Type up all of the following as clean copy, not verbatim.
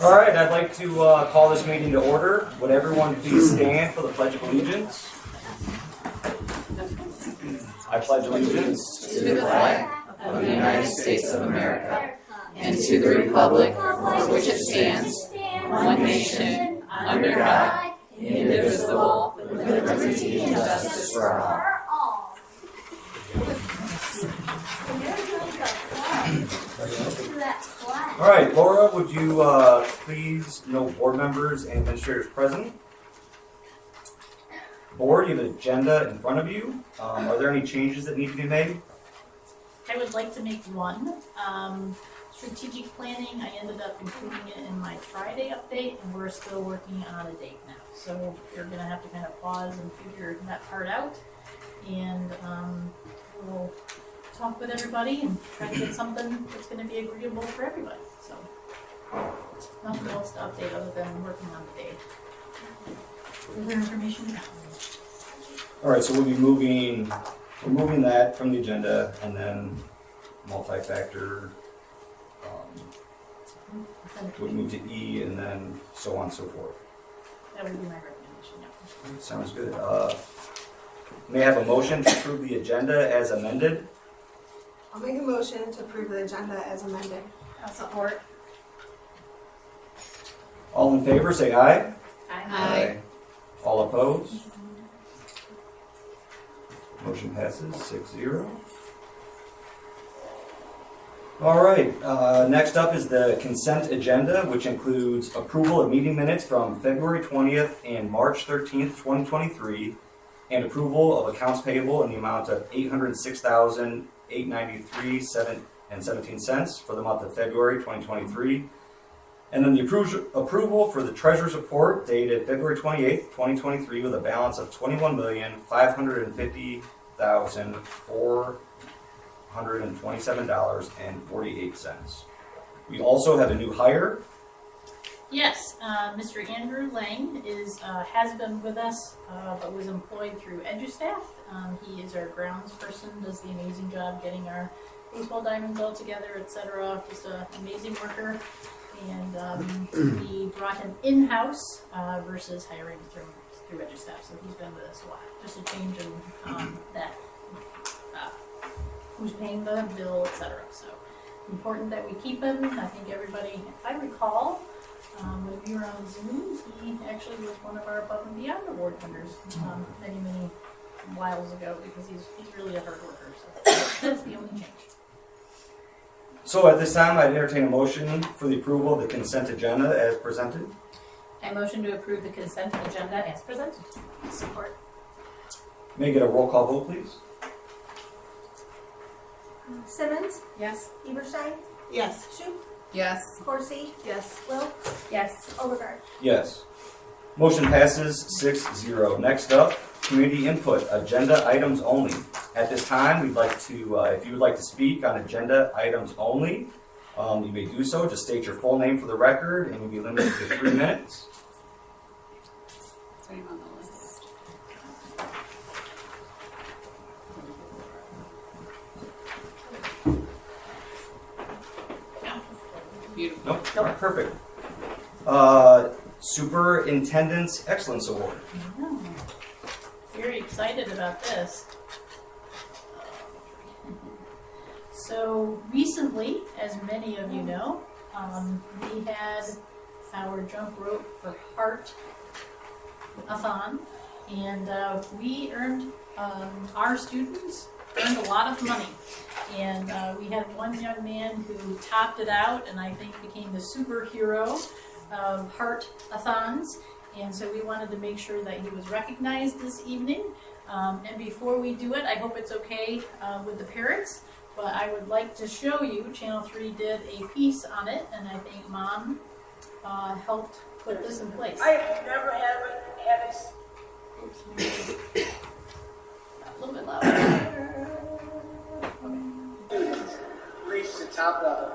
All right, I'd like to call this meeting to order. Would everyone please stand for the Pledge of Allegiance? I pledge allegiance to the flag of the United States of America and to the republic for which it stands, one nation, under God, indivisible, with liberty and justice for all. All right, Laura, would you please note board members and administrators present? Board, you have an agenda in front of you. Are there any changes that need to be made? I would like to make one. Strategic planning, I ended up including it in my Friday update, and we're still working on a date now. So you're going to have to kind of pause and figure that part out. And we'll talk with everybody and try to get something that's going to be agreeable for everybody. So nothing else to update other than working on the date. Further information now. All right, so we'll be moving that from the agenda, and then multi-factor would move to E, and then so on and so forth. That would be my recommendation, yeah. Sounds good. May I have a motion to approve the agenda as amended? I'll make a motion to approve the agenda as amended. I'll support. All in favor, say aye. Aye. All opposed? Motion passes 6-0. All right, next up is the consent agenda, which includes approval of meeting minutes from February 20th and March 13th, 2023, and approval of accounts payable in the amount of $806,893.17 for the month of February 2023. And then the approval for the treasurer's report dated February 28th, 2023, with a balance of $21,550,427.48. We also have a new hire. Yes, Mr. Andrew Lang has been with us, but was employed through EduStaff. He is our grounds person, does the amazing job getting our baseball diamonds all together, etc. Just an amazing worker. And we brought him in-house versus hiring through EduStaff, so he's been with us a while. Just a change in that, who's paying the bill, etc. So important that we keep him. I think everybody, if I recall, when we were on Zoom, he actually was one of our Above and Beyond award winners many whiles ago, because he's really a hard worker. So that's the only change. So at this time, I'd entertain a motion for the approval of the consent agenda as presented. I motion to approve the consent agenda as presented. Support. May I get a roll call vote, please? Simmons, Yes. Eberstein, Yes. Shoup, Yes. Corsi, Yes. Wilk, Yes. Overgaard. Yes. Motion passes 6-0. Next up, community input, agenda items only. At this time, we'd like to, if you would like to speak on agenda items only, you may do so. Just state your full name for the record, and you'll be limited to 3 minutes. Is there anyone on the list? Beautiful. Nope. All right, perfect. Superintendent's Excellence Award. Oh, very excited about this. So recently, as many of you know, we had our jump rope for Heart-a-thon, and we earned, our students earned a lot of money. And we had one young man who topped it out, and I think became the superhero of Heart-a-thons. And so we wanted to make sure that he was recognized this evening. And before we do it, I hope it's okay with the parents, but I would like to show you, Channel 3 did a piece on it, and I think Mom helped put this in place. I have never had a Oops, a little bit louder. student reach the top level.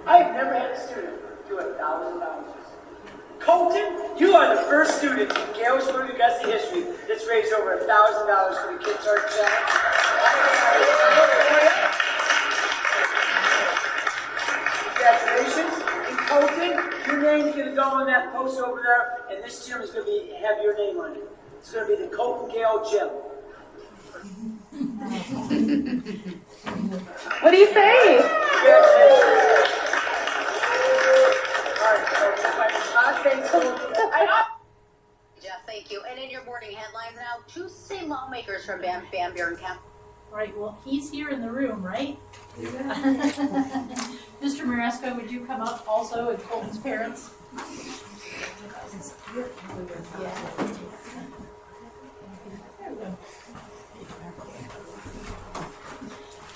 I have never had a student do $1,000. Colton, you are the first student in Galesburg-Augusta history that's raised over $1,000 for the Kids Art Challenge. Congratulations. And Colton, Your name's going to go on that post over there, and this gym is going to have your name on it. It's going to be the Colton Gale Gym. What do you say? Congratulations. All right, so thanks, Jeff, thank you. And in your morning headlines now, two state lawmakers from Van Buren County. Right, well, he's here in the room, right? Mr. Marasco, would you come up also, and Colton's parents?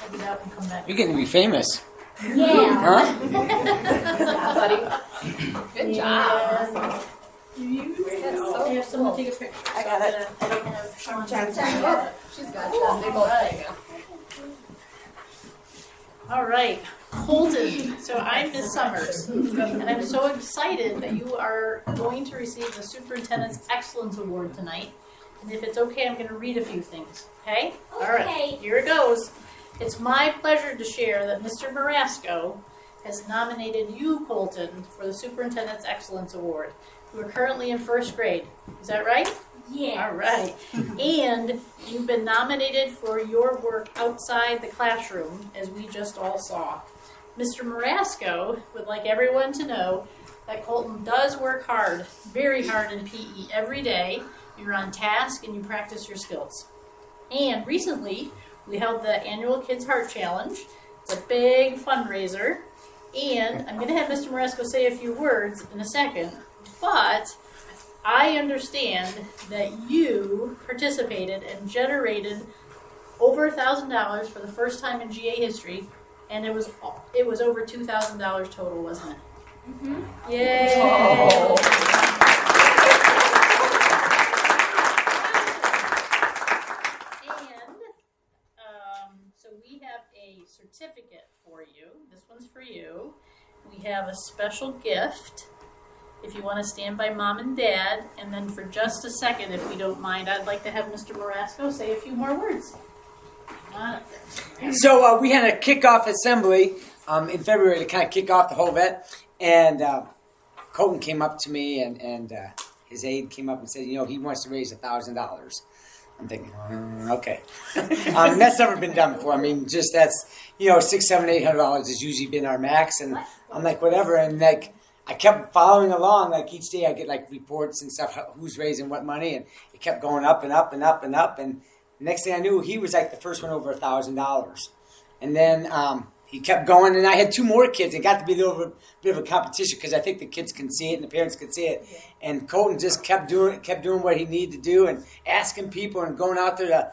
I'll get out and come back. You're getting to be famous. Yeah. Huh? Good job. And you That's so have someone cool. take a picture. I got it. I don't have Sean. She's got you. They both take it. All right, Colton. So I'm Miss Summers, and I'm so excited that you are going to receive the Superintendent's Excellence Award tonight. And if it's okay, I'm going to read a few things. Okay? All right. Here it goes. It's my pleasure to share that Mr. Marasco has nominated you, Colton, for the Superintendent's Excellence Award. You are currently in first grade. Is that right? Yeah. All right. And you've been nominated for your work outside the classroom, as we just all saw. Mr. Marasco would like everyone to know that Colton does work hard, very hard in PE every day. You're on task and you practice your skills. And recently, we held the annual Kids Heart Challenge. It's a big fundraiser. And I'm going to have Mr. Marasco say a few words in a second. But I understand that you participated and generated over $1,000 for the first time in GA history, and it was over $2,000 total, wasn't it? Mm-hmm. Yay! Oh. And so we have a certificate for you. This one's for you. We have a special gift. If you want to stand by Mom and Dad, and then for just a second, if we don't mind, I'd like to have Mr. Marasco say a few more words. So we had a kickoff assembly in February to kind of kick off the whole event, and Colton came up to me, and his aide came up and said, you know, he wants to raise $1,000. I'm thinking, okay. That's never been done before. I mean, just that's, you know, $600, $700, $800 has usually been our max, and I'm like, whatever, and like, I kept following along, like each day I get like reports and stuff, who's raising what money, and it kept going up and up and up and up, and next thing I knew, he was like the first one over $1,000. And then he kept going, and I had two more kids. It got to be a little bit of a competition because I think the kids can see it and the parents could see it. And Colton just kept doing what he needed to do and asking people and going out there to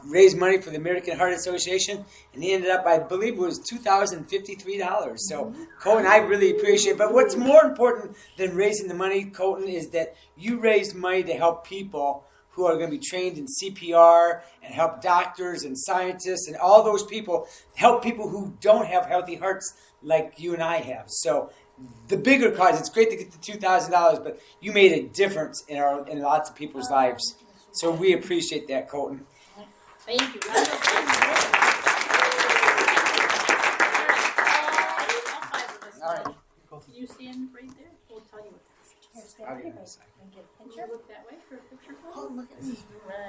raise money for the American Heart Association. And he ended up, I believe it was $2,053. So Colton, I really appreciate it. But what's more important than raising the money, Colton, is that you raised money to help people who are going to be trained in CPR and help doctors and scientists and all those people, help people who don't have healthy hearts like you and I have. So the bigger cause, it's great to get the $2,000, but you made a difference in lots of people's lives. So we appreciate that, Colton. Thank you. All right. Can you stand right there? We'll tell you what this is. Look that way for a picture. Oh, look at me.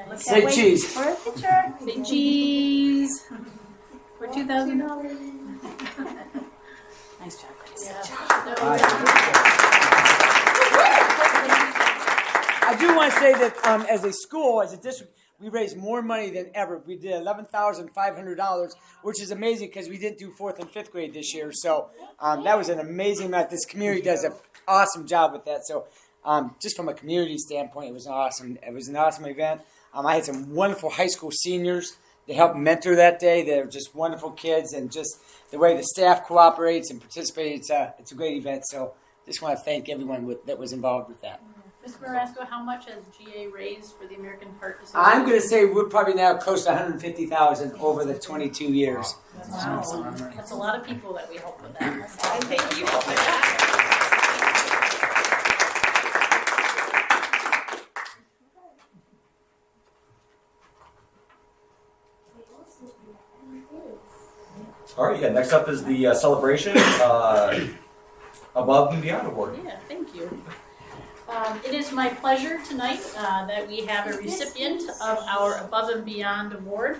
Right. Say cheese. For a picture. Say cheese. For $2,000. Nice job, guys. Yeah. I do want to say that as a school, as a district, we raised more money than ever. We did $11,500, which is amazing because we didn't do 4th and 5th grade this year. So that was an amazing amount. This community does an awesome job with that. So just from a community standpoint, it was awesome. It was an awesome event. I had some wonderful high school seniors to help mentor that day. They're just wonderful kids, and just the way the staff cooperates and participates, it's a great event. So just want to thank everyone that was involved with that. Mr. Marasco, how much has GA raised for the American Heart Association? I'm going to say we're probably now close to $150,000 over the 22 years. Wow. That's a lot of people that we help with that. Thank you for that. All right, yeah, next up is the celebration Above and Beyond Award. Yeah. It is my pleasure tonight that we have a recipient of our Above and Beyond Award.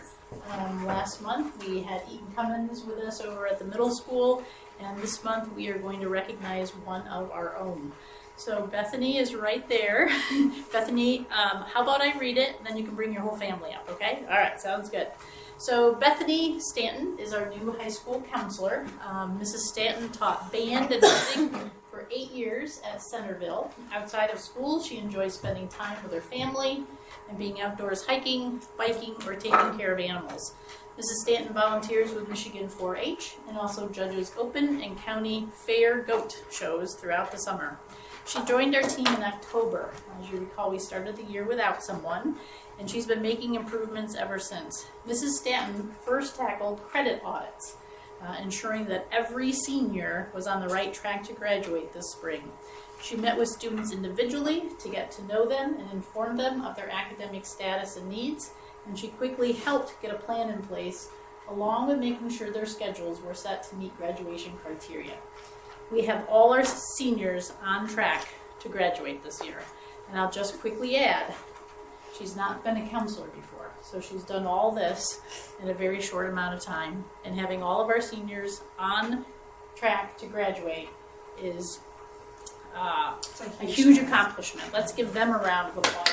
Last month we had Eaton Cummins with us over at the middle school, and this month we are going to recognize one of our own. So Bethany is right there. Bethany, how about I read it, and then you can bring your whole family up, okay? All right, sounds good. So Bethany Stanton is our new high school counselor. Mrs. Stanton taught band and music for 8 years at Centerville. Outside of school, she enjoys spending time with her family and being outdoors hiking, biking, or taking care of animals. Mrs. Stanton volunteers with Michigan 4-H and also judges open and county fair goat shows throughout the summer. She joined our team in October. As you recall, we started the year without someone, and she's been making improvements ever since. Mrs. Stanton first tackled credit audits, ensuring that every senior was on the right track to graduate this spring. She met with students individually to get to know them and inform them of their academic status and needs, and she quickly helped get a plan in place, along with making sure their schedules were set to meet graduation criteria. We have all our seniors on track to graduate this year. And I'll just quickly add, she's not been a counselor before, so she's done all this in a very short amount of time. And having all of our seniors on track to graduate is a huge accomplishment. Let's give them a round of applause.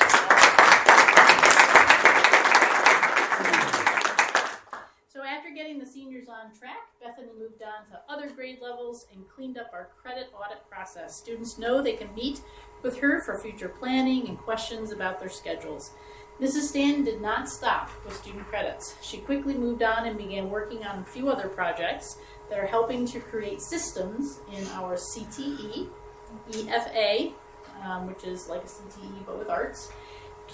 So after getting the seniors on track, Bethany moved on to other grade levels and cleaned up our credit audit process. Students know they can meet with her for future planning and questions about their schedules. Mrs. Stanton did not stop with student credits. She quickly moved on and began working on a few other projects that are helping to create systems in our CTE, EFA, which is like a CTE but with arts,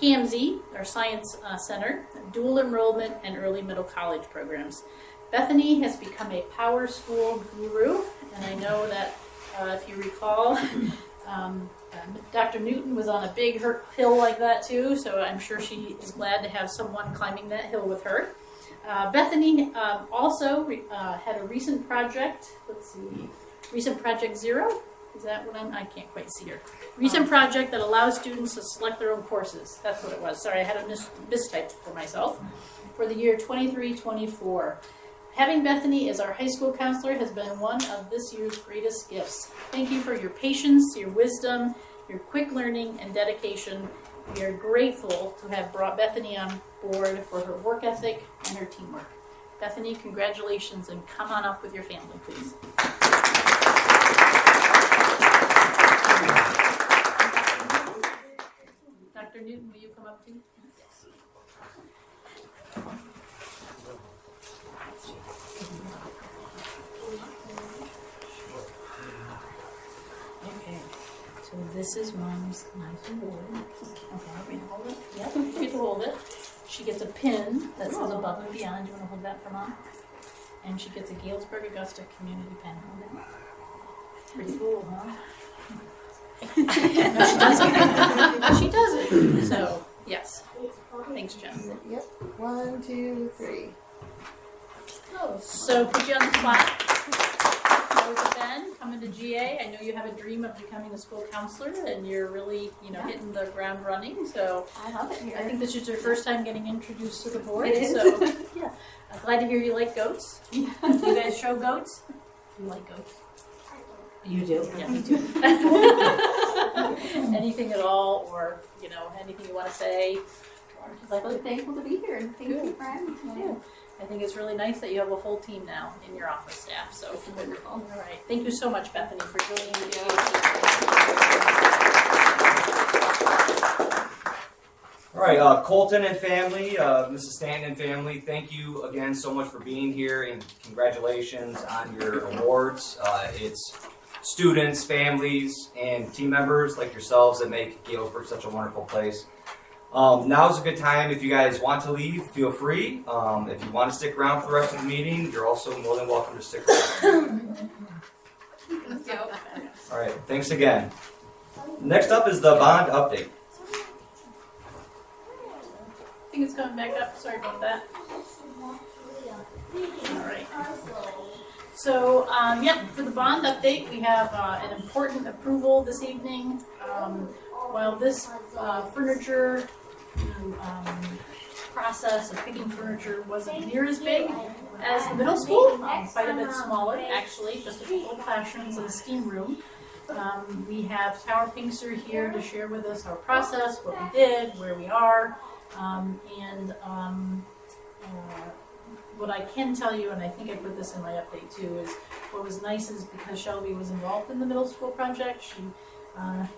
CAMSI, our Science Center, dual enrollment, and early middle college programs. Bethany has become a power school guru, and I know that if you recall, Dr. Newton was on a big hill like that too, so I'm sure she is glad to have someone climbing that hill with her. Bethany also had a recent project, recent project 0. Is that what I can't quite see her. Recent project that allows students to select their own courses. That's what it was. Sorry, I had a mistype for myself. For the year 23-24. Having Bethany as our high school counselor has been one of this year's greatest gifts. Thank you for your patience, your wisdom, your quick learning, and dedication. We are grateful to have brought Bethany on board for her work ethic and her teamwork. Bethany, congratulations, and come on up with your family, please. Dr. Newton, will you come up too? Yes. Okay, so this is Mom's nice award. Okay, we're gonna hold it. Yep, you get to hold it. She gets a pin that says Above and Beyond. You want to hold that for Mom? And she gets a Galesburg-Augusta community pen. Hold it. Pretty cool, huh? No, she doesn't. She doesn't. So, yes. Thanks, Jen. Yep. 1, 2, 3. So, put you on the spot. How was it then? Coming to GA, I know you have a dream of becoming a school counselor, and you're really, hitting the ground running. So, I love it here. I think this is your first time getting introduced to the board. It is. So, yeah. I'm glad to hear you like goats. You guys show goats? You like goats? You do? Yeah, me too. Anything at all, or anything you want to say? I'm really thankful to be here, and thank you for having me today. I think it's really nice that you have a full team now in your office staff. So It's wonderful. all right, thank you so much, Bethany, for joining me. All right, Colton and family, Mrs. Stanton and family, thank you again so much for being here, and congratulations on your awards. It's students, families, and team members like yourselves that make Galesburg such a wonderful place. Now's a good time. If you guys want to leave, feel free. If you want to stick around for the rest of the meeting, you're also more than welcome to stick around. All right, thanks again. Next up is the bond update. I think it's coming back up. Sorry about that. All right. So, for the bond update, we have an important approval this evening. while this furniture process of picking furniture wasn't near as big as the middle school, quite a bit smaller actually, just a couple of classrooms and a steam room. We have Tower Pinkster here to share with us our process, what we did, where we are, what I can tell you, and I think I put this in my update too, is what was nice is because Shelby was involved in the middle school project, she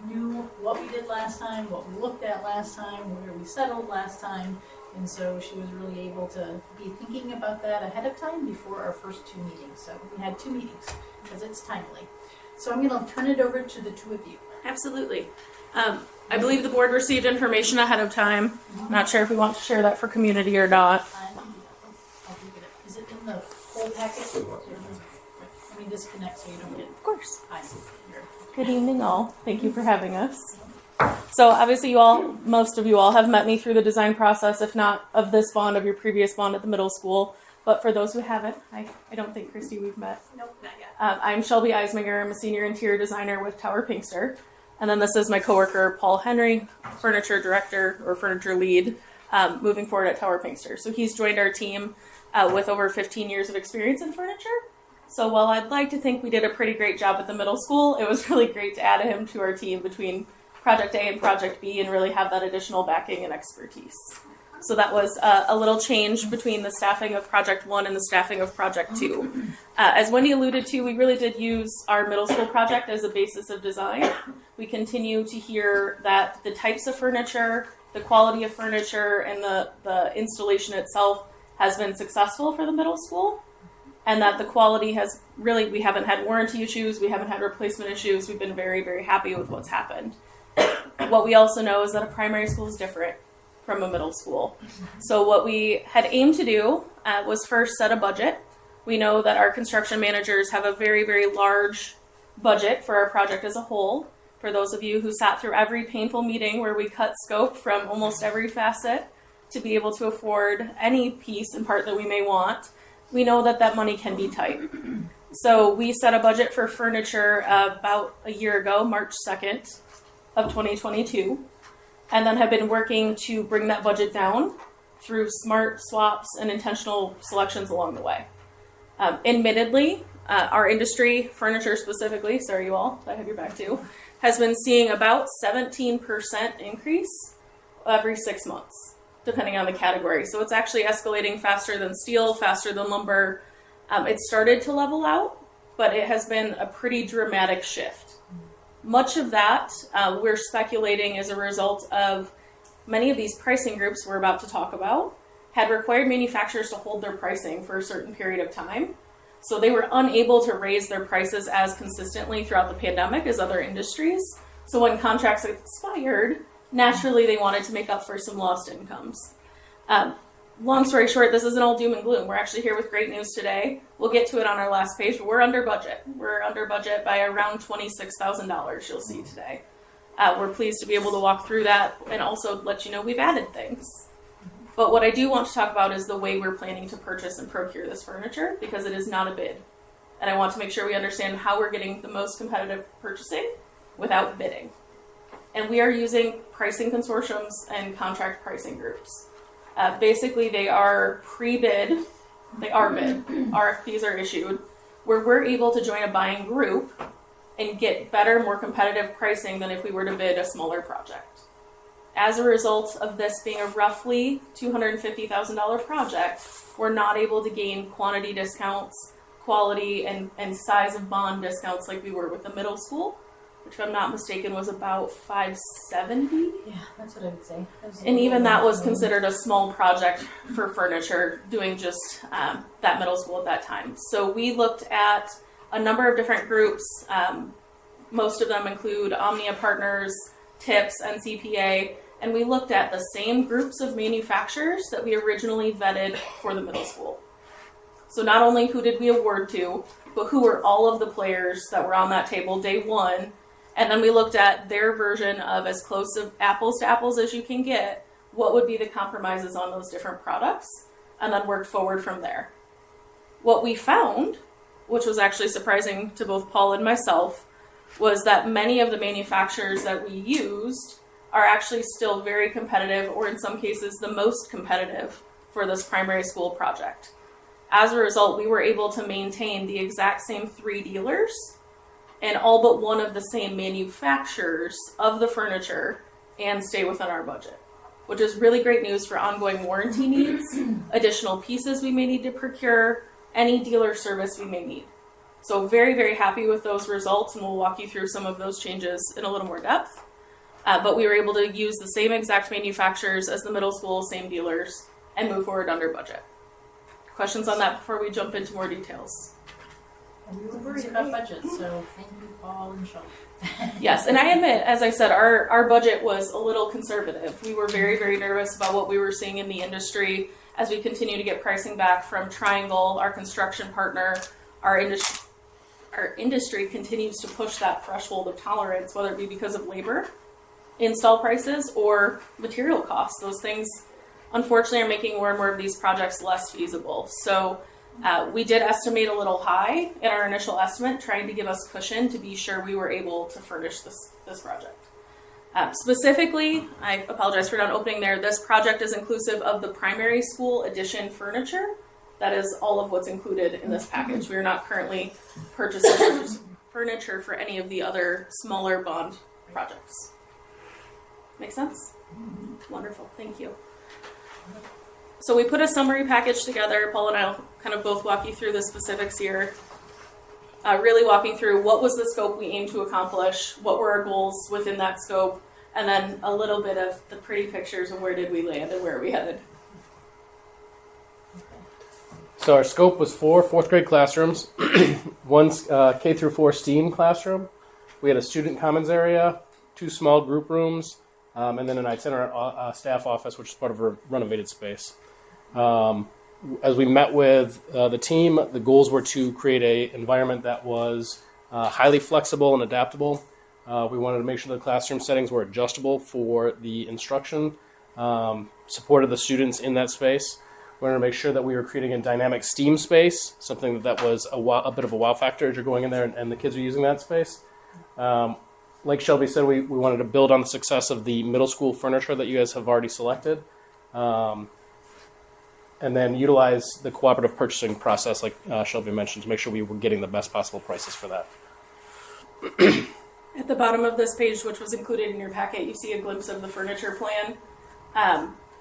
knew what we did last time, what we looked at last time, where we settled last time, and so she was really able to be thinking about that ahead of time before our first 2 meetings. So we had 2 meetings because it's timely. So I'm going to turn it over to the 2 of you. Absolutely. I believe the board received information ahead of time. Not sure if we want to share that for community or not. I'll give it. Is it in the whole packet? Let me disconnect so you don't get. Of course. I see. Here. Good evening, all. Thank you for having us. So obviously most of you all have met me through the design process, if not of this bond, of your previous bond at the middle school. But for those who haven't, I don't think, Christy, we've met. Nope, not yet. I'm Shelby Eisminger. I'm a senior interior designer with Tower Pinkster. And then this is my coworker, Paul Henry, furniture director or furniture lead, moving forward at Tower Pinkster. So he's joined our team with over 15 years of experience in furniture. So while I'd like to think we did a pretty great job at the middle school, it was really great to add him to our team between Project A and Project B and really have that additional backing and expertise. So that was a little change between the staffing of Project 1 and the staffing of Project 2. As Wendy alluded to, we really did use our middle school project as a basis of design. We continue to hear that the types of furniture, the quality of furniture, and the installation itself has been successful for the middle school. And that the quality has really, we haven't had warranty issues, we haven't had replacement issues, we've been very, very happy with what's happened. What we also know is that a primary school is different from a middle school. So what we had aimed to do was first set a budget. We know that our construction managers have a very, very large budget for our project as a whole. For those of you who sat through every painful meeting where we cut scope from almost every facet to be able to afford any piece and part that we may want, we know that that money can be tight. So we set a budget for furniture about a year ago, March 2nd of 2022, and then have been working to bring that budget down through smart swaps and intentional selections along the way. Admittedly, our industry, furniture specifically, sorry you all, I have your back too, has been seeing about 17% increase every 6 months, depending on the category. So it's actually escalating faster than steel, faster than lumber. It started to level out, but it has been a pretty dramatic shift. Much of that we're speculating as a result of many of these pricing groups we're about to talk about had required manufacturers to hold their pricing for a certain period of time. So they were unable to raise their prices as consistently throughout the pandemic as other industries. So when contracts expired, naturally they wanted to make up for some lost incomes. Long story short, this isn't all doom and gloom. We're actually here with great news today. We'll get to it on our last page, but we're under budget. We're under budget by around $26,000 you'll see today. We're pleased to be able to walk through that and also let you know we've added things. But what I do want to talk about is the way we're planning to purchase and procure this furniture, because it is not a bid. And I want to make sure we understand how we're getting the most competitive purchasing without bidding. And we are using pricing consortiums and contract pricing groups. Basically, they are pre-bid, they are bid, RFPs are issued, where we're able to join a buying group and get better, more competitive pricing than if we were to bid a smaller project. As a result of this being a roughly $250,000 project, we're not able to gain quantity discounts, quality, and size of bond discounts like we were with the middle school, which if I'm not mistaken was about $570. Yeah, that's what I would say. And even that was considered a small project for furniture, doing just that middle school at that time. So we looked at a number of different groups. Most of them include Omnia Partners, TIPS, NCPA, and we looked at the same groups of manufacturers that we originally vetted for the middle school. So not only who did we award to, but who were all of the players that were on that table day one. And then we looked at their version of as close to apples as you can get, what would be the compromises on those different products, and then worked forward from there. What we found, which was actually surprising to both Paul and myself, was that many of the manufacturers that we used are actually still very competitive, or in some cases the most competitive for this primary school project. As a result, we were able to maintain the exact same 3 dealers and all but one of the same manufacturers of the furniture and stay within our budget, which is really great news for ongoing warranty needs, additional pieces we may need to procure, any dealer service we may need. So very, very happy with those results, and we'll walk you through some of those changes in a little more depth. But we were able to use the same exact manufacturers as the middle school, same dealers, and move forward under budget. Questions on that before we jump into more details? And we were worried about budget, so thank you, Paul and Sean. Yes, and I admit, as I said, our budget was a little conservative. We were very, very nervous about what we were seeing in the industry as we continue to get pricing back from Triangle, our construction partner. Our industry continues to push that threshold of tolerance, whether it be because of labor, install prices, or material costs. Those things, unfortunately, are making more and more of these projects less feasible. So we did estimate a little high in our initial estimate, trying to give us cushion to be sure we were able to furnish this project. Specifically, I apologize for not opening there, this project is inclusive of the primary school addition furniture. That is all of what's included in this package. We are not currently purchasing furniture for any of the other smaller bond projects. Make sense? Wonderful, thank you. So we put a summary package together. Paul and I will kind of both walk you through the specifics here. Really walking through what was the scope we aimed to accomplish, what were our goals within that scope, and then a little bit of the pretty pictures and where did we land and where are we headed. So our scope was 4 fourth grade classrooms, 1 K through 4 STEAM classroom. We had a student commons area, 2 small group rooms, and then an itinerant staff office, which is part of a renovated space. As we met with the team, the goals were to create an environment that was highly flexible and adaptable. We wanted to make sure the classroom settings were adjustable for the instruction, supported the students in that space. We wanted to make sure that we were creating a dynamic STEAM space, something that was a bit of a wow factor as you're going in there and the kids are using that space. Like Shelby said, we wanted to build on the success of the middle school furniture that you guys have already selected. And then utilize the cooperative purchasing process, like Shelby mentioned, to make sure we were getting the best possible prices for that. At the bottom of this page, which was included in your packet, you see a glimpse of the furniture plan.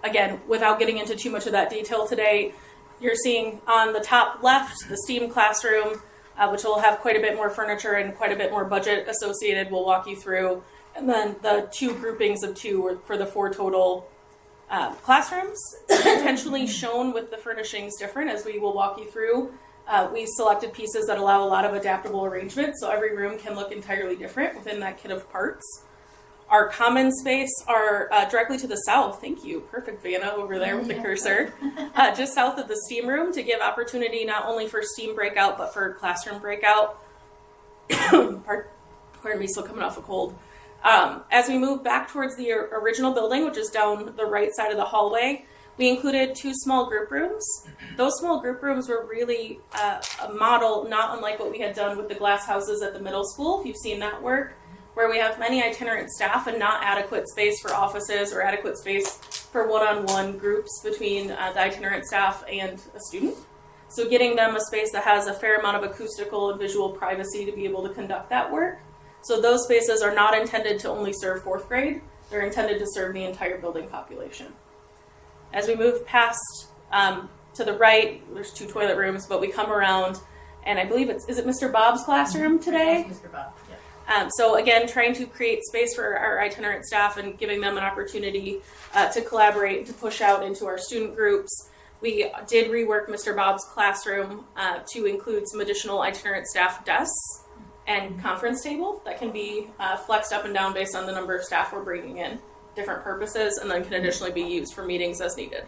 Again, without getting into too much of that detail today, you're seeing on the top left the STEAM classroom, which will have quite a bit more furniture and quite a bit more budget associated. We'll walk you through. And then the 2 groupings of 2 for the 4 total classrooms, intentionally shown with the furnishings different, as we will walk you through. We selected pieces that allow a lot of adaptable arrangement, so every room can look entirely different within that kit of parts. Our common space are directly to the south. Thank you. Perfect, Vanna, over there with the cursor. Just south of the STEAM room to give opportunity not only for STEAM breakout, but for classroom breakout. Pardon me, still coming off a cold. As we move back towards the original building, which is down the right side of the hallway, we included 2 small group rooms. Those small group rooms were really a model, not unlike what we had done with the glass houses at the middle school, if you've seen that work, where we have many itinerant staff and not adequate space for offices or adequate space for one-on-one groups between the itinerant staff and a student. So getting them a space that has a fair amount of acoustical and visual privacy to be able to conduct that work. So those spaces are not intended to only serve 4th grade. They're intended to serve the entire building population. As we move past to the right, there's 2 toilet rooms, but we come around, and I believe is it Mr. Bob's classroom today? Mr. Bob, yeah. So again, trying to create space for our itinerant staff and giving them an opportunity to collaborate and to push out into our student groups. We did rework Mr. Bob's classroom to include some additional itinerant staff desks and conference table that can be flexed up and down based on the number of staff we're bringing in, different purposes, and then can additionally be used for meetings as needed.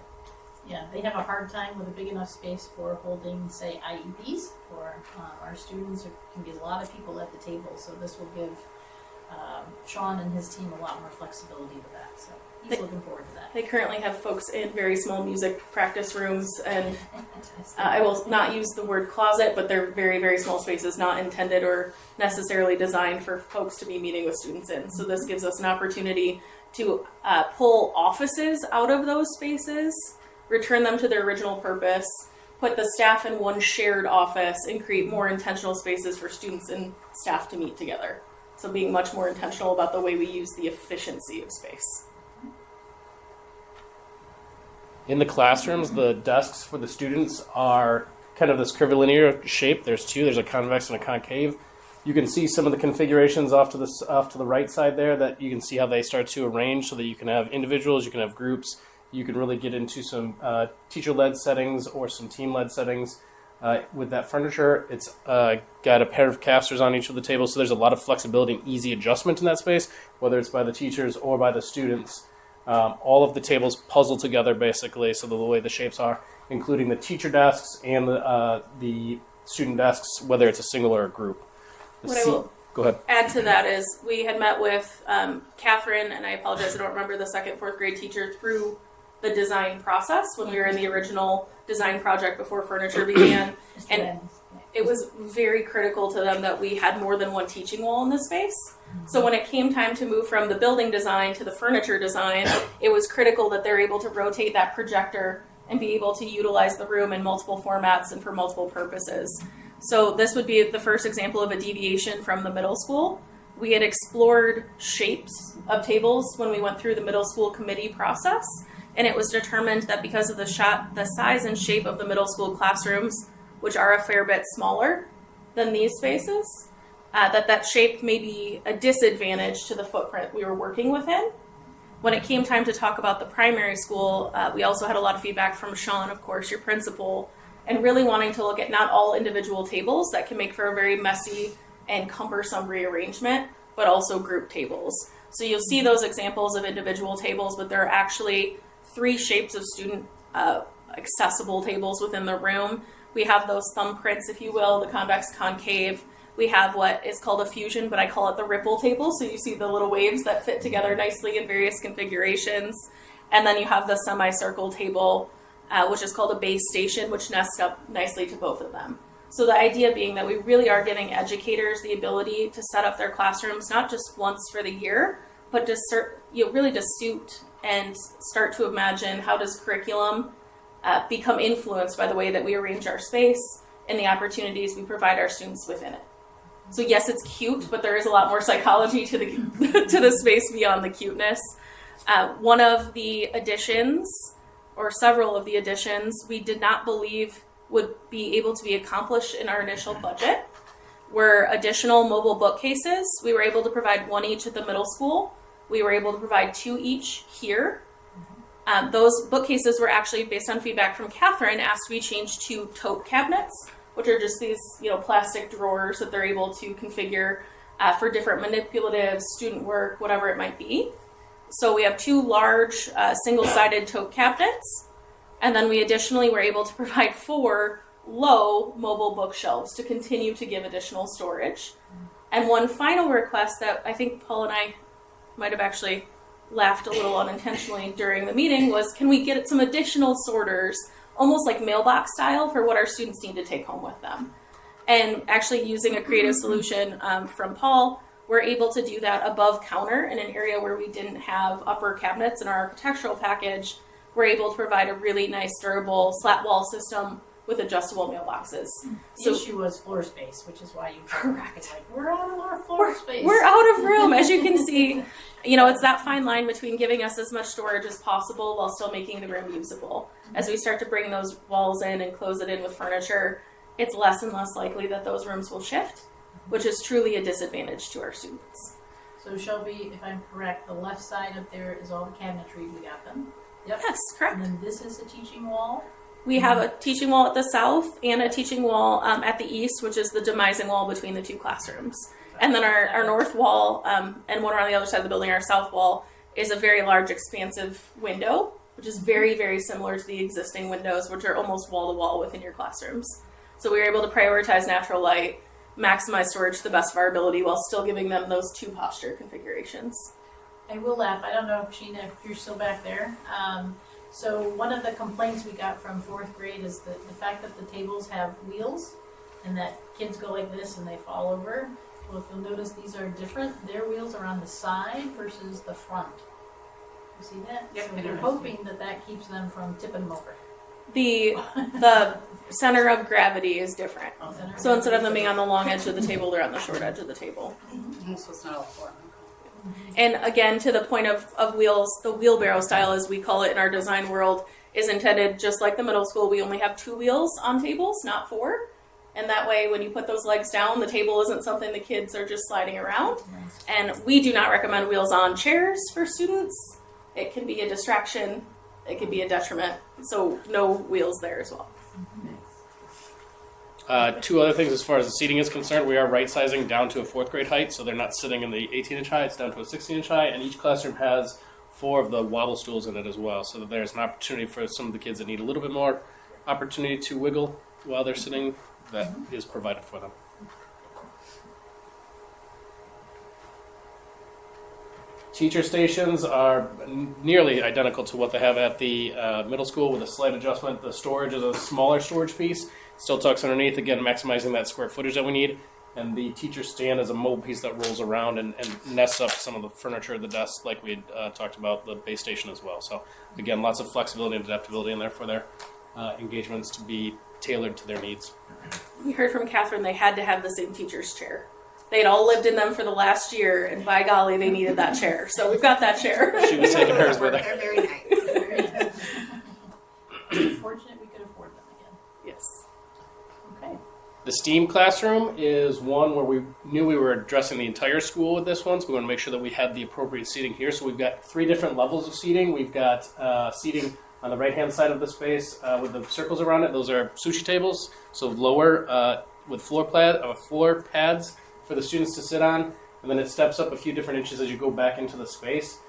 Yeah, they have a hard time with a big enough space for holding, say, IEPs for our students. There can be a lot of people at the table, so this will give Sean and his team a lot more flexibility with that. So he's looking forward to that. They currently have folks in very small music practice rooms, and I will not use the word closet, but they're very, very small spaces, not intended or necessarily designed for folks to be meeting with students in. So this gives us an opportunity to pull offices out of those spaces, return them to their original purpose, put the staff in one shared office, and create more intentional spaces for students and staff to meet together. So being much more intentional about the way we use the efficiency of space. In the classrooms, the desks for the students are kind of this curvilinear shape. There's two. There's a convex and a concave. You can see some of the configurations off to the right side there that you can see how they start to arrange so that you can have individuals, you can have groups, you can really get into some teacher-led settings or some team-led settings. With that furniture, it's got a pair of casters on each of the tables, so there's a lot of flexibility and easy adjustment in that space, whether it's by the teachers or by the students. All of the tables puzzle together basically, so the way the shapes are, including the teacher desks and the student desks, whether it's a single or a group. What I will Go ahead. add to that is we had met with Catherine, and I apologize, I don't remember the second, fourth grade teacher, through the design process when we were in the original design project before furniture began. And it was very critical to them that we had more than one teaching wall in this space. So when it came time to move from the building design to the furniture design, it was critical that they're able to rotate that projector and be able to utilize the room in multiple formats and for multiple purposes. So this would be the first example of a deviation from the middle school. We had explored shapes of tables when we went through the middle school committee process, and it was determined that because of the size and shape of the middle school classrooms, which are a fair bit smaller than these spaces, that shape may be a disadvantage to the footprint we were working within. When it came time to talk about the primary school, we also had a lot of feedback from Sean, of course, your principal, and really wanting to look at not all individual tables that can make for a very messy and cumbersome rearrangement, but also group tables. So you'll see those examples of individual tables, but there are actually 3 shapes of student accessible tables within the room. We have those thumbprints, if you will, the convex, concave. We have what is called a fusion, but I call it the ripple table. So you see the little waves that fit together nicely in various configurations. And then you have the semicircle table, which is called a base station, which nests up nicely to both of them. So the idea being that we really are giving educators the ability to set up their classrooms, not just once for the year, but to really to suit and start to imagine how does curriculum become influenced by the way that we arrange our space and the opportunities we provide our students within it. So yes, it's cute, but there is a lot more psychology to the to the space beyond the cuteness. One of the additions, or several of the additions, we did not believe would be able to be accomplished in our initial budget were additional mobile bookcases. We were able to provide 1 each at the middle school. We were able to provide 2 each here. Those bookcases were actually, based on feedback from Catherine, asked to be changed to tote cabinets, which are just these, plastic drawers that they're able to configure for different manipulative student work, whatever it might be. So we have 2 large single-sided tote cabinets, and then we additionally were able to provide 4 low mobile bookshelves to continue to give additional storage. And one final request that I think Paul and I might have actually laughed a little unintentionally during the meeting was, can we get some additional sorters, almost like mailbox style, for what our students need to take home with them? And actually using a creative solution from Paul, we're able to do that above counter in an area where we didn't have upper cabinets in our architectural package. We're able to provide a really nice, durable slat wall system with adjustable mailboxes. The issue was floor space, which is why you correct. We're out of our floor space. We're out of room, as you can see. It's that fine line between giving us as much storage as possible while still making the room usable. As we start to bring those walls in and close it in with furniture, it's less and less likely that those rooms will shift, which is truly a disadvantage to our students. So Shelby, if I'm correct, the left side up there is all the cabinetry. We got them. Yep. Yes, correct. And then this is the teaching wall. We have a teaching wall at the south and a teaching wall at the east, which is the demising wall between the 2 classrooms. And then our north wall and one around the other side of the building, our south wall, is a very large, expansive window, which is very, very similar to the existing windows, which are almost wall-to-wall within your classrooms. So we were able to prioritize natural light maximize storage to the best of our ability while still giving them those 2 posture configurations. I will laugh. I don't know, Sheena, if you're still back there. So one of the complaints we got from 4th grade is the fact that the tables have wheels and that kids go like this and they fall over. Well, if you'll notice, these are different. Their wheels are on the side versus the front. You see that? Yep, So I they're noticed. hoping that keeps them from tipping them over. The center of gravity is different. So instead of them being on the long edge of the table, they're on the short edge of the table. So it's not all four. And again, to the point of wheels, the wheelbarrow style, as we call it in our design world, is intended just like the middle school. We only have 2 wheels on tables, not 4. And that way, when you put those legs down, the table isn't something the kids are just sliding around. And we do not recommend wheels on chairs for students. It can be a distraction. It can be a detriment. So no wheels there as well. 2 other things as far as the seating is concerned. We are right-sizing down to a 4th grade height, so they're not sitting in the 18-inch high. It's down to a 16-inch high, and each classroom has 4 of the wobble stools in it as well, so that there's an opportunity for some of the kids that need a little bit more opportunity to wiggle while they're sitting. That is provided for them. Teacher stations are nearly identical to what they have at the middle school with a slight adjustment. The storage is a smaller storage piece. Still tucks underneath, again, maximizing that square footage that we need. And the teacher stand is a mobile piece that rolls around and nests up some of the furniture, the desks, like we had talked about, the base station as well. So, again, lots of flexibility and adaptability in there for their engagements to be tailored to their needs. We heard from Catherine they had to have the same teacher's chair. They'd all lived in them for the last year, and by golly, they needed that chair. So we've got that chair. She was taking hers with her. They're very nice. Fortunate we could afford them again. Yes. Okay. The STEAM classroom is one where we knew we were addressing the entire school with this one, so we want to make sure that we had the appropriate seating here. So we've got 3 different levels of seating. We've got seating on the right-hand side of the space with the circles around it. Those are sushi tables, so lower with floor pads for the students to sit on, and then it steps up a few different inches as you go back into the space.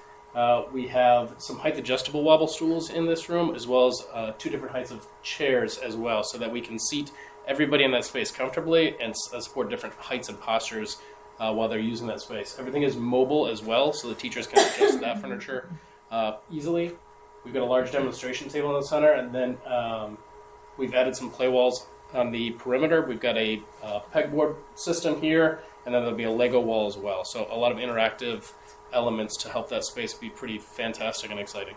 We have some height-adjustable wobble stools in this room, as well as 2 different heights of chairs as well, so that we can seat everybody in that space comfortably and support different heights and postures while they're using that space. Everything is mobile as well, so the teachers can adjust that furniture easily. We've got a large demonstration table in the center, and then we've added some play walls on the perimeter. We've got a pegboard system here, and then there'll be a Lego wall as well. So a lot of interactive elements to help that space be pretty fantastic and exciting.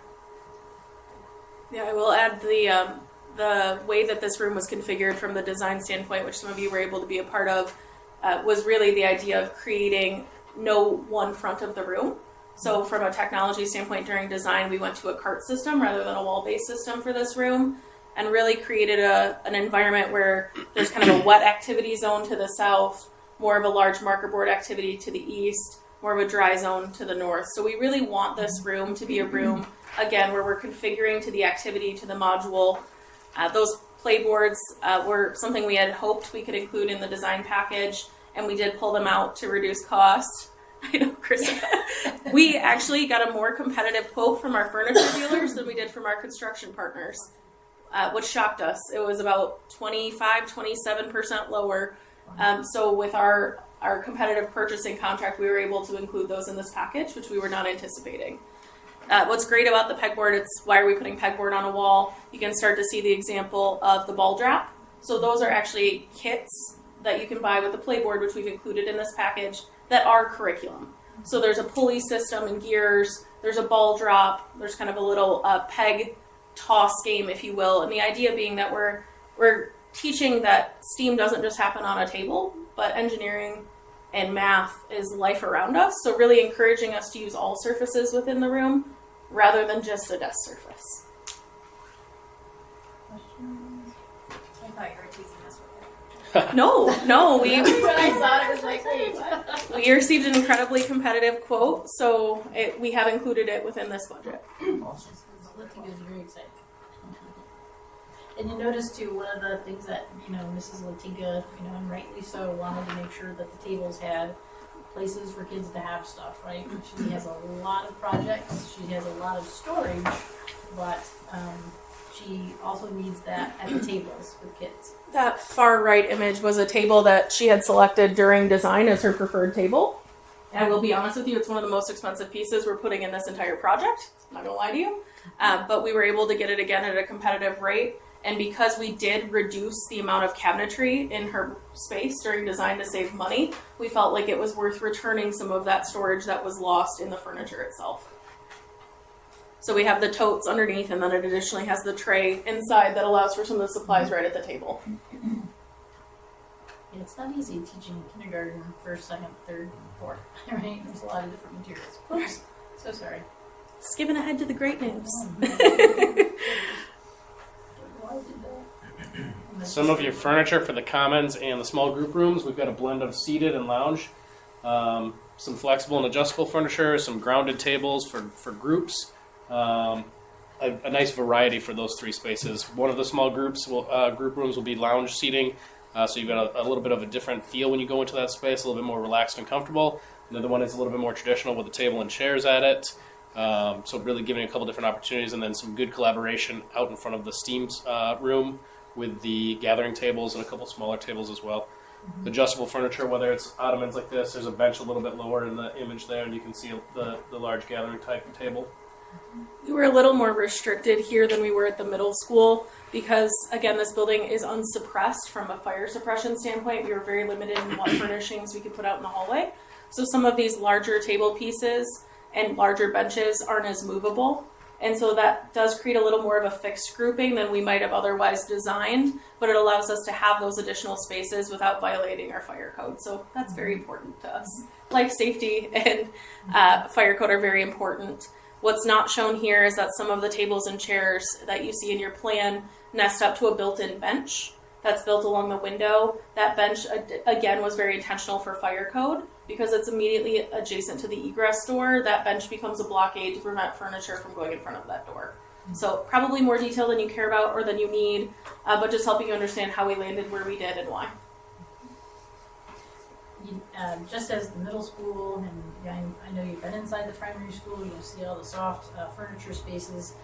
Yeah, I will add the way that this room was configured from the design standpoint, which some of you were able to be a part of, was really the idea of creating no one front of the room. So from a technology standpoint during design, we went to a cart system rather than a wall-based system for this room, and really created an environment where there's kind of a wet activity zone to the south, more of a large marker board activity to the east, more of a dry zone to the north. So we really want this room to be a room, again, where we're configuring to the activity, to the module. Those playboards were something we had hoped we could include in the design package, and we did pull them out to reduce cost. I know, Chris. We actually got a more competitive quote from our furniture dealers than we did from our construction partners, which shocked us. It was about 25-27% lower. So with our competitive purchasing contract, we were able to include those in this package, which we were not anticipating. What's great about the pegboard, it's why are we putting pegboard on a wall? You can start to see the example of the ball drop. So those are actually kits that you can buy with the playboard, which we've included in this package, that are curriculum. So there's a pulley system and gears, there's a ball drop, there's kind of a little peg toss game, if you will. And the idea being that we're teaching that STEAM doesn't just happen on a table, but engineering and math is life around us. So really encouraging us to use all surfaces within the room rather than just the desk surface. Questions? I thought you were teasing us with No, we when I saw it, I was like, wait, what? we received an incredibly competitive quote, so we have included it within this budget. Awesome. Looking is very exciting. And you notice too, one of the things that, Mrs. Latinka, and rightly so, wanted to make sure that the tables had places for kids to have stuff, right? She has a lot of projects, she has a lot of storage, but she also needs that at the tables with kids. That far right image was a table that she had selected during design as her preferred table. And I will be honest with you, it's one of the most expensive pieces we're putting in this entire project. I'm not gonna lie to you. But we were able to get it again at a competitive rate. And because we did reduce the amount of cabinetry in her space during design to save money, we felt like it was worth returning some of that storage that was lost in the furniture itself. So we have the totes underneath, and then it additionally has the tray inside that allows for some of the supplies right at the table. Yeah, it's not easy teaching kindergarten, first, second, third, fourth, right? There's a lot of different materials. Oops, so sorry. Skipping ahead to the great news. Some of your furniture for the commons and the small group rooms, we've got a blend of seated and lounge, some flexible and adjustable furniture, some grounded tables for groups, a nice variety for those three spaces. One of the small group rooms will be lounge seating, so you've got a little bit of a different feel when you go into that space, a little bit more relaxed and comfortable. Another one is a little bit more traditional with a table and chairs at it. So really giving a couple different opportunities, and then some good collaboration out in front of the steam room with the gathering tables and a couple smaller tables as well. Mm-hmm. Adjustable furniture, whether it's ottomans like this, there's a bench a little bit lower in the image there, and you can see the large gathering type table. We were a little more restricted here than we were at the middle school because, again, this building is unsuppressed from a fire suppression standpoint. We were very limited in what furnishings we could put out in the hallway. So some of these larger table pieces and larger benches aren't as movable. And so that does create a little more of a fixed grouping than we might have otherwise designed, but it allows us to have those additional spaces without violating our fire code. So that's very important to us. Life safety and fire code are very important. What's not shown here is that some of the tables and chairs that you see in your plan nest up to a built-in bench that's built along the window. That bench, again, was very intentional for fire code because it's immediately adjacent to the egress door. That bench becomes a blockade to prevent furniture from going in front of that door. So probably more detail than you care about or than you need, but just helping you understand how we landed where we did and why. Just as the middle school, and I know you've been inside the primary school, you see all the soft furniture spaces.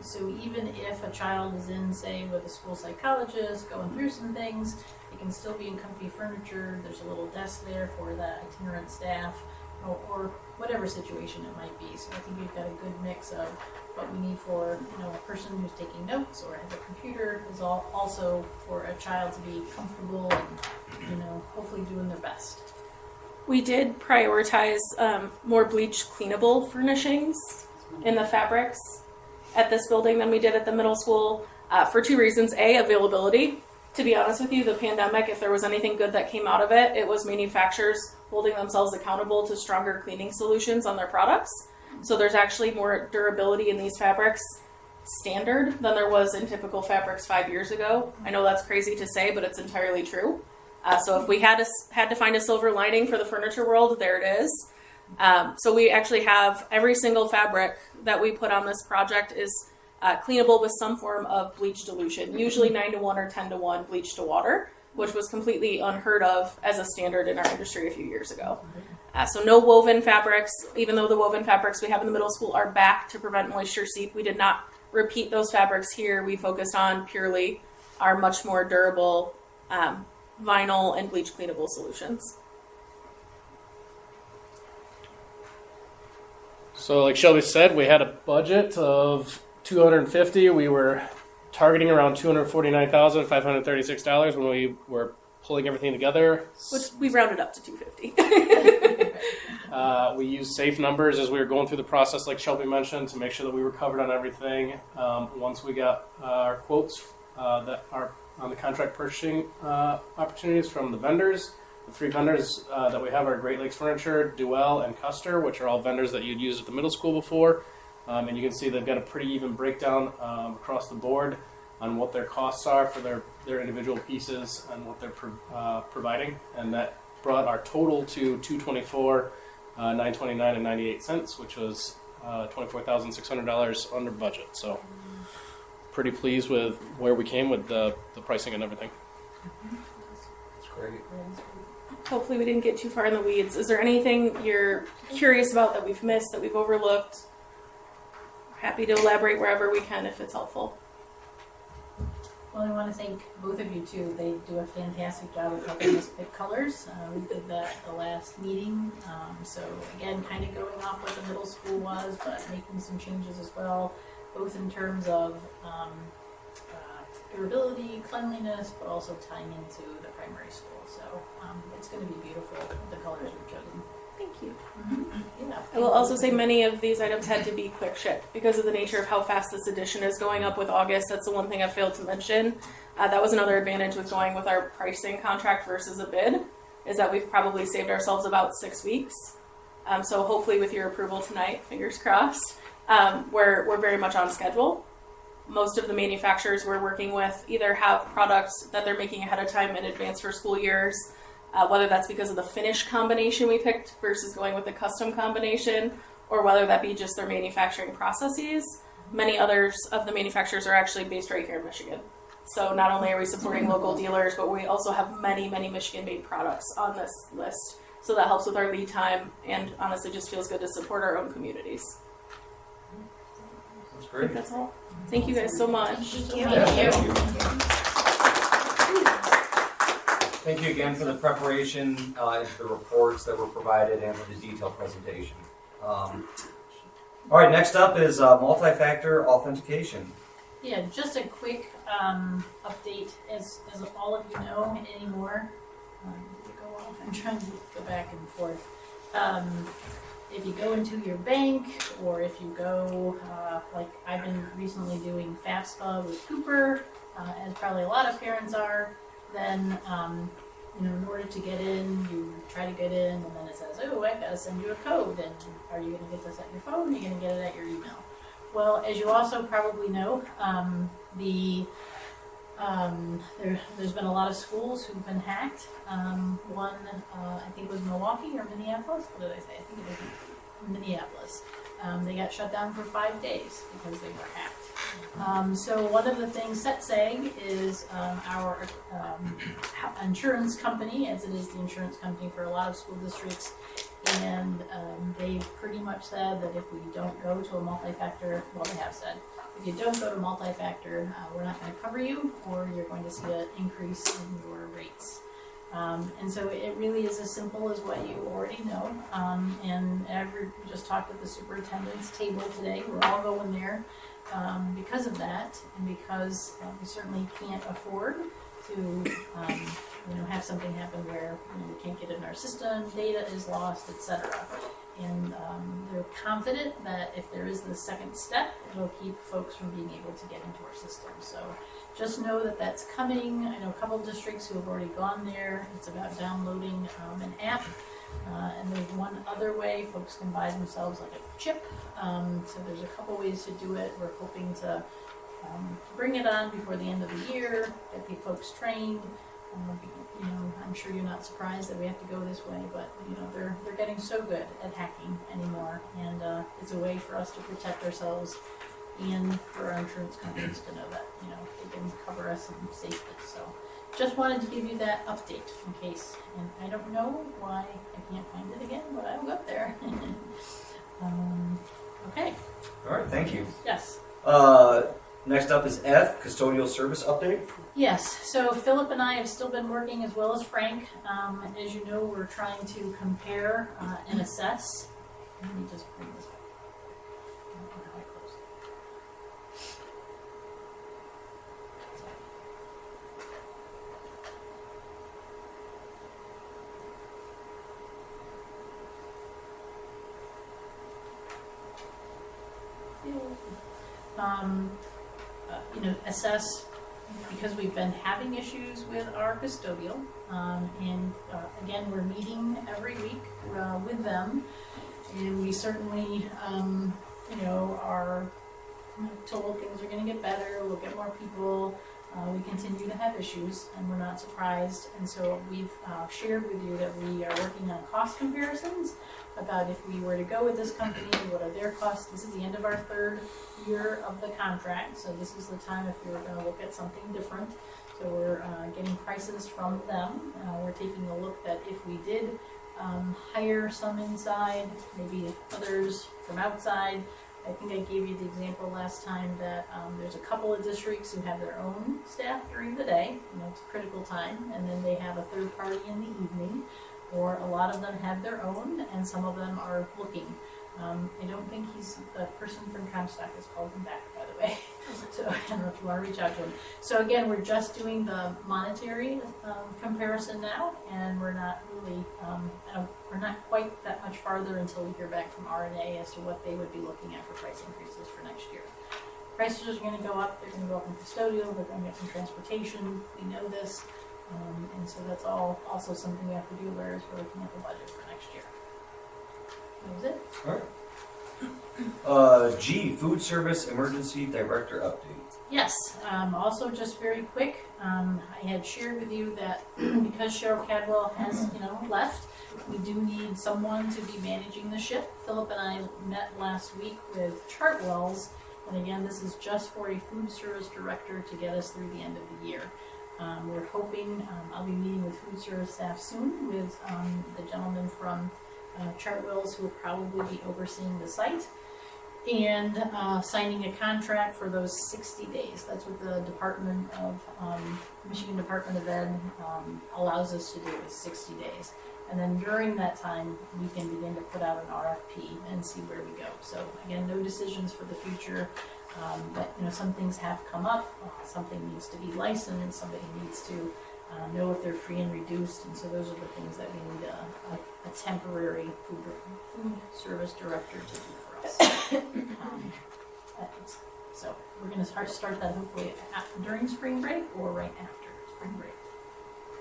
So even if a child is in, say, with a school psychologist, going through some things, they can still be in comfy furniture. There's a little desk there for the itinerant staff, or whatever situation it might be. So I think we've got a good mix of what we need for a person who's taking notes or has a computer, is also for a child to be comfortable and hopefully doing their best. We did prioritize more bleach cleanable furnishings in the fabrics at this building than we did at the middle school for two reasons. A, availability. To be honest with you, the pandemic, if there was anything good that came out of it, it was manufacturers holding themselves accountable to stronger cleaning solutions on their products. So there's actually more durability in these fabrics standard than there was in typical fabrics 5 years ago. I know that's crazy to say, but it's entirely true. So if we had to find a silver lining for the furniture world, there it is. So we actually have every single fabric that we put on this project is cleanable with some form of bleach dilution, usually 9-1 or 10-1 bleach to water, which was completely unheard of as a standard in our industry a few years ago. So no woven fabrics, even though the woven fabrics we have in the middle school are back to prevent moisture seep. We did not repeat those fabrics here. We focused on purely our much more durable vinyl and bleach cleanable solutions. So like Shelby said, we had a budget of $250. We were targeting around $249,536 when we were pulling everything together. Which we rounded up to $250. We used safe numbers as we were going through the process, like Shelby mentioned, to make sure that we were covered on everything. Once we got our quotes that are on the contract purchasing opportunities from the vendors, the three vendors that we have are Great Lakes Furniture, Duell, and Custer, which are all vendors that you'd used at the middle school before. And you can see they've got a pretty even breakdown across the board on what their costs are for their individual pieces and what they're providing. And that brought our total to $224,929 and 98 cents, which was $24,600 under budget. So pretty pleased with where we came with the pricing and everything. That's great. Hopefully we didn't get too far in the weeds. Is there anything you're curious about that we've missed, that we've overlooked? Happy to elaborate wherever we can if it's helpful. Well, I want to thank both of you too. They do a fantastic job of helping us pick colors. We did that at the last meeting. So again, kind of going off what the middle school was, but making some changes as well, both in terms of durability, cleanliness, but also tying into the primary school. So it's going to be beautiful, the colors we've chosen. Thank you. Yeah. I will also say many of these items had to be quick ship because of the nature of how fast this edition is going up with August. That's the one thing I failed to mention. That was another advantage with going with our pricing contract versus a bid, is that we've probably saved ourselves about 6 weeks. So hopefully with your approval tonight, fingers crossed, we're very much on schedule. Most of the manufacturers we're working with either have products that they're making ahead of time in advance for school years, whether that's because of the finish combination we picked versus going with the custom combination, or whether that be just their manufacturing processes. Many others of the manufacturers are actually based right here in Michigan. So not only are we supporting local dealers, but we also have many, many Michigan-made products on this list. So that helps with our lead time, and honestly just feels good to support our own communities. That's I great. think that's all. Thank you guys so much. Yeah, thank you. Thank you again for the preparation, the reports that were provided, and for the detailed presentation. All right, next up is multi-factor authentication. Yeah, just a quick update. As all of you know anymore, go off. I'm trying to go back and forth. If you go into your bank, or if you go, like I've been recently doing FAFSA with Cooper, as probably a lot of parents are, then in order to get in, you try to get in, and then it says, oh, I've got to send you a code, and are you going to get this at your phone, or are you going to get it at your email? Well, as you also probably know, there's been a lot of schools who've been hacked. One, I think was Milwaukee or Minneapolis. What did I say? I think it was Minneapolis. They got shut down for 5 days because they were hacked. So one of the things SETSAG is our insurance company, as it is the insurance company for a lot of school districts, and they've pretty much said that if we don't go to a multi-factor, well, they have said, if you don't go to multi-factor, we're not going to cover you, or you're going to see an increase in your rates. And so it really is as simple as what you already know. And we just talked at the superintendent's table today. We're all going there because of that, and because we certainly can't afford to have something happen where we can't get in our system, data is lost, etc. And they're confident that if there is the second step, it'll keep folks from being able to get into our system. So just know that that's coming. I know a couple districts who have already gone there. It's about downloading an app. And there's one other way folks can buy themselves like a chip. So there's a couple ways to do it. We're hoping to bring it on before the end of the year, get the folks trained. I'm sure you're not surprised that we have to go this way, but they're getting so good at hacking anymore, and it's a way for us to protect ourselves and for our insurance companies to know that they can cover us safely. So just wanted to give you that update in case, and I don't know why I can't find it again, but I will go up there. Okay. All right, thank you. Yes. Next up is F, custodial service update. Yes, so Philip and I have still been working, as well as Frank. As you know, we're trying to compare and assess. Let me just bring this back. I don't know how I close it. Assess, because we've been having issues with our custodial, and again, we're meeting every week with them, and we certainly, are told things are going to get better, we'll get more people, we continue to have issues, and we're not surprised, and so we've shared with you that we are working on cost comparisons about if we were to go with this company, what are their costs. This is the end of our 3rd year of the contract, so this is the time if we were going to look at something different. So we're getting prices from them. We're taking a look that if we did hire some inside, maybe others from outside, I think I gave you the example last time that there's a couple of districts who have their own staff during the day, it's a critical time, and then they have a third party in the evening, or a lot of them have their own, and some of them are looking. I don't think the person from Comstock has called him back, by the way. So I don't know if you want to reach out to him. So again, we're just doing the monetary comparison now, and we're not really, we're not quite that much farther until we hear back from RNA as to what they would be looking at for price increases for next year. Prices are going to go up. They're going to go up in custodial. They're going to get some transportation. We know this, and so that's all also something we have to be aware as we're looking at the budget for next year. That was it. All right. G, Food Service Emergency Director update. Yes, also just very quick, I had shared with you that because Cheryl Cadwell has, left, we do need someone to be managing the ship. Philip and I met last week with Chartwells, and again, this is just for a food service director to get us through the end of the year. We're hoping, I'll be meeting with food service staff soon with the gentleman from Chartwells who will probably be overseeing the site, and signing a contract for those 60 days. That's what the Michigan Department of Ed allows us to do, is 60 days. And then during that time, we can begin to put out an RFP and see where we go. So again, no decisions for the future, but some things have come up. Something needs to be licensed, somebody needs to know if they're free and reduced, and so those are the things that we need a temporary food service director to do for us. So we're going to start that hopefully during spring break or right after spring break.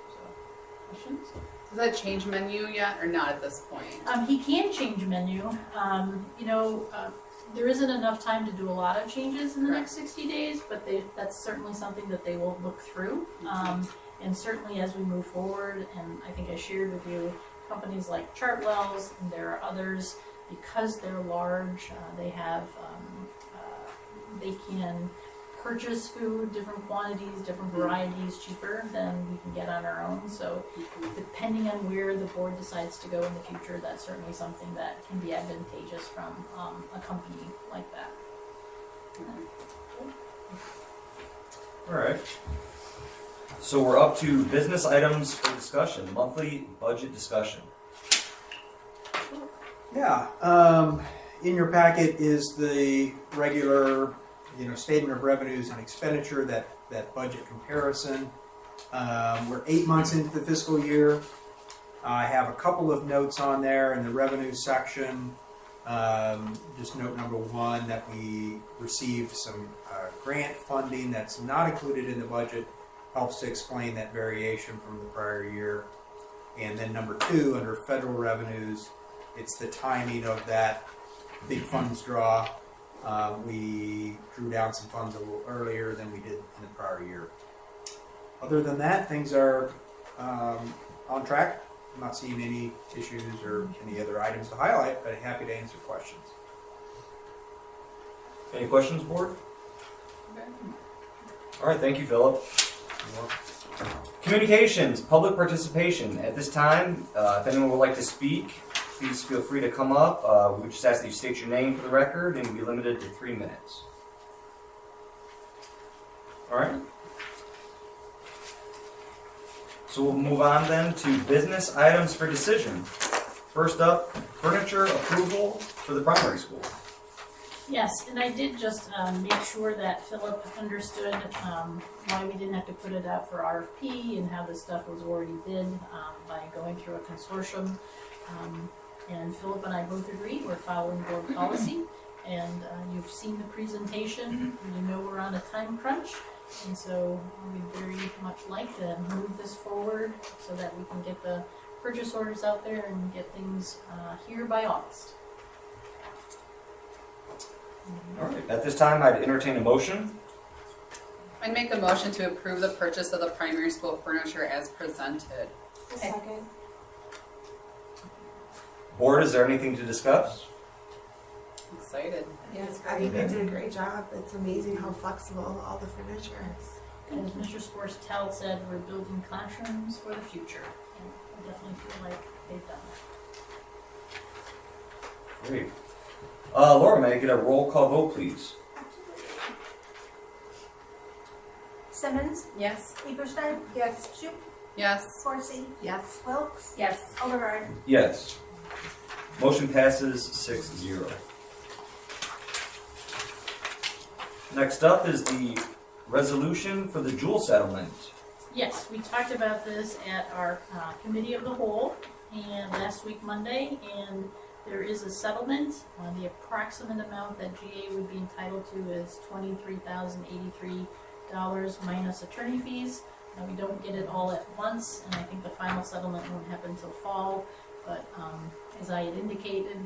So, questions? Does that change menu yet or not at this point? He can change menu. There isn't enough time to do a lot of changes in the next 60 days, but that's certainly something that they will look through. And certainly as we move forward, and I think I shared with you, companies like Chartwells, and there are others, because they're large, they can purchase food, different quantities, different varieties, cheaper than we can get on our own. So depending on where the board decides to go in the future, that's certainly something that can be advantageous from a company like that. All right. So we're up to business items for discussion, monthly budget discussion. Yeah, in your packet is the regular, statement of revenues and expenditure, that budget comparison. We're 8 months into the fiscal year. I have a couple of notes on there in the revenue section. Just note number one, that we received some grant funding that's not included in the budget. Helps to explain that variation from the prior year. And then number two, under federal revenues, it's the timing of that big funds draw. We drew down some funds a little earlier than we did in the prior year. Other than that, things are on track. I'm not seeing any issues or any other items to highlight, but I'm happy to answer questions. Any questions, board? All right, thank you, Philip. Communications, public participation. At this time, if anyone would like to speak, please feel free to come up. We would just ask that you state your name for the record, and you'll be limited to 3 minutes. All right. So we'll move on then to business items for decision. First up, furniture approval for the primary school. Yes, and I did just make sure that Philip understood why we didn't have to put it out for RFP and how this stuff was already bid by going through a consortium. And Philip and I both agree we're following board policy, and you've seen the presentation. You know we're on a time crunch, and so we'd very much like to move this forward so that we can get the purchase orders out there and get things here by August. All right. At this time, I'd entertain a motion. I'd make a motion to approve the purchase of the primary school furniture as presented. A second. Board, is there anything to discuss? Excited. Yes, I think they did a great job. It's amazing how flexible all the furniture is. And as Mr. Sportell said, we're building classrooms for the future. And I definitely feel like they've done that. Great. Laura, may I get a roll call vote, please? Simmons, Yes. Lieberstein, yes. Shoup, Yes. Forsey, Yes. Wilkes, Yes. Overgaard. Yes. Motion passes 6-0. Next up is the resolution for the Jewel settlement. Yes, we talked about this at our committee of the whole and last week Monday, and there is a settlement. The approximate amount that GA would be entitled to is $23,083 minus attorney fees. We don't get it all at once, and I think the final settlement won't happen until fall. But as I had indicated,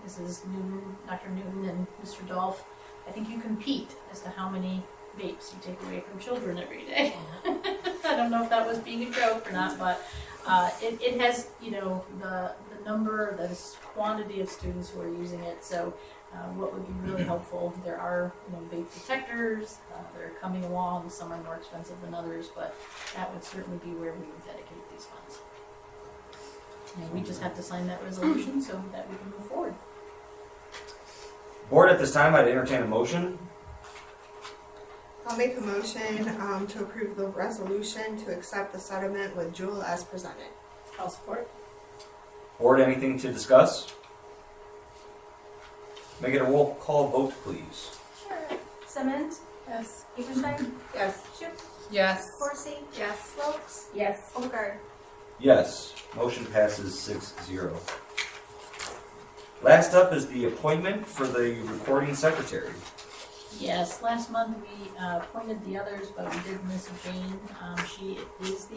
Mrs. Newton, Dr. Newton, and Mr. Dolph, I think you compete as to how many vapes you take away from children every day. I don't know if that was being a joke or not, but it has, the number, the quantity of students who are using it. So what would be really helpful, there are vape detectors that are coming along. Some are more expensive than others, but that would certainly be where we would dedicate these funds. And we just have to sign that resolution so that we can move forward. Board, at this time, I'd entertain a motion. I'll make a motion to approve the resolution to accept the settlement with Jewel as presented. I'll support. Board, anything to discuss? May I get a roll call vote, please? Sure. Simmons, Yes. Lieberstein, yes. Shoup, Yes. Forsey, Yes. Wilkes, Yes. Overgaard. Yes. Motion passes 6-0. Last up is the appointment for the recording secretary. Yes, last month we appointed the others, but we did miss Jane. She is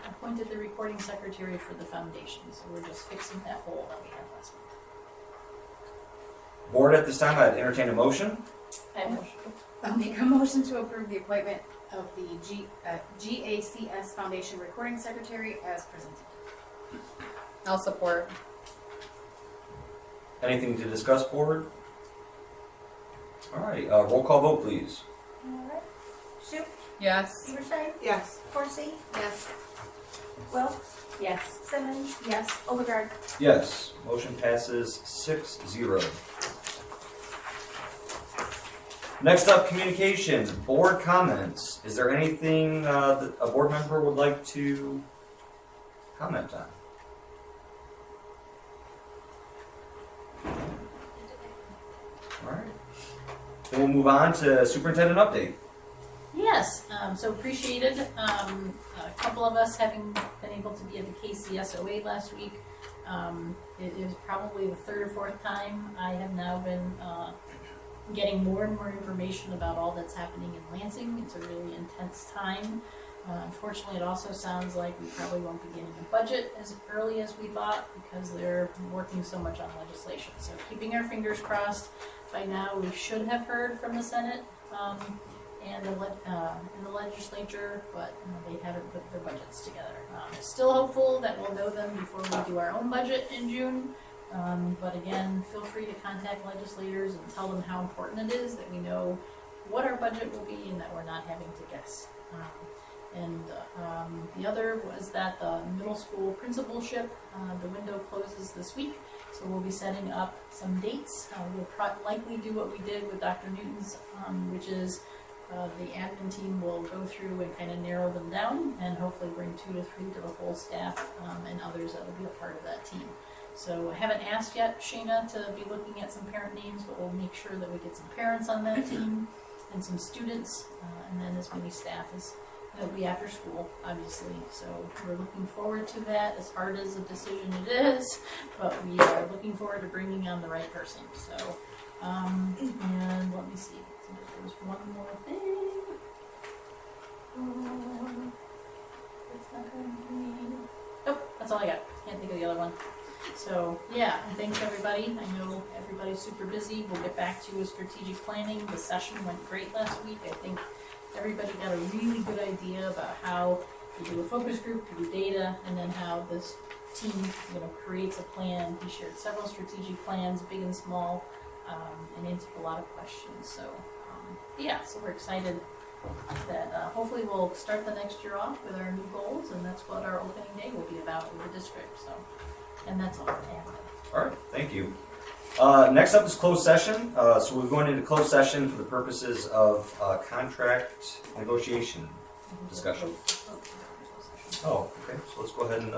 appointed the recording secretary for the foundation, so we're just fixing that hole that we had last month. Board, at this time, I'd entertain a motion. I'll make a motion to approve the appointment of the GACS Foundation Recording Secretary as presented. I'll support. Anything to discuss, board? All right, roll call vote, please. Alright. Shoup, Yes. Lieberstein, Yes. Forsey, Yes. Wilkes, Yes. Simmons, yes. Overgaard. Yes. Motion passes 6-0. Next up, communication, board comments. Is there anything that a board member would like to comment on? All right. Then we'll move on to superintendent update. Yes, so appreciated. A couple of us having been able to be at the KCSOA last week. It is probably the third or fourth time I have now been getting more and more information about all that's happening in Lansing. It's a really intense time. Unfortunately, it also sounds like we probably won't be getting a budget as early as we thought because they're working so much on legislation. So keeping our fingers crossed. By now, we should have heard from the Senate and the legislature, but they haven't put their budgets together. Still hopeful that we'll know them before we do our own budget in June. But again, feel free to contact legislators and tell them how important it is that we know what our budget will be and that we're not having to guess. The other was that the middle school principalship, the window closes this week, so we'll be setting up some dates. We'll likely do what we did with Dr. Newton's, which is the admin team will go through and kind of narrow them down and hopefully bring 2 to 3 to the whole staff and others that will be a part of that team. So I haven't asked yet Shayna to be looking at some parent names, but we'll make sure that we get some parents on that team and some students, and then as many staff as it'll be after school, obviously. So we're looking forward to that, as hard as a decision it is, but we are looking forward to bringing on the right person. So, and let me see. There was one more thing. It's not going to me. Nope, that's all I got. Can't think of the other one. So yeah, and thanks everybody. I know everybody's super busy. We'll get back to strategic planning. The session went great last week. I think everybody got a really good idea about how to do a focus group, to do data, and then how this team, creates a plan. We shared several strategic plans, big and small, and answered a lot of questions. So yeah, so we're excited that hopefully we'll start the next year off with our new goals, and that's what our opening day will be about in the district. So, and that's all I have. All right, thank you. Next up is closed session. So we're going into closed session for the purposes of contract negotiation discussion. Oh, okay. So let's go ahead and.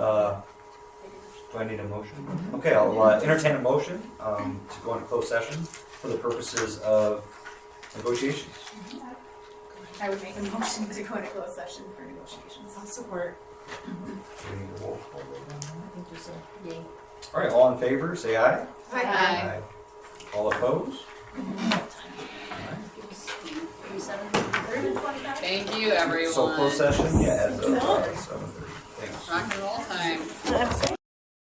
Do I need a motion? Okay, I'll entertain a motion to go into closed session for the purposes of negotiations. I would make a motion to go into closed session for negotiations. I'll support. Do we need a roll call vote on that? I think there's a yay. All right, all in favor, say aye. Aye. All opposed? Thank you, everyone. So closed session, yeah, as of 7:30. Thanks. Rock and roll time.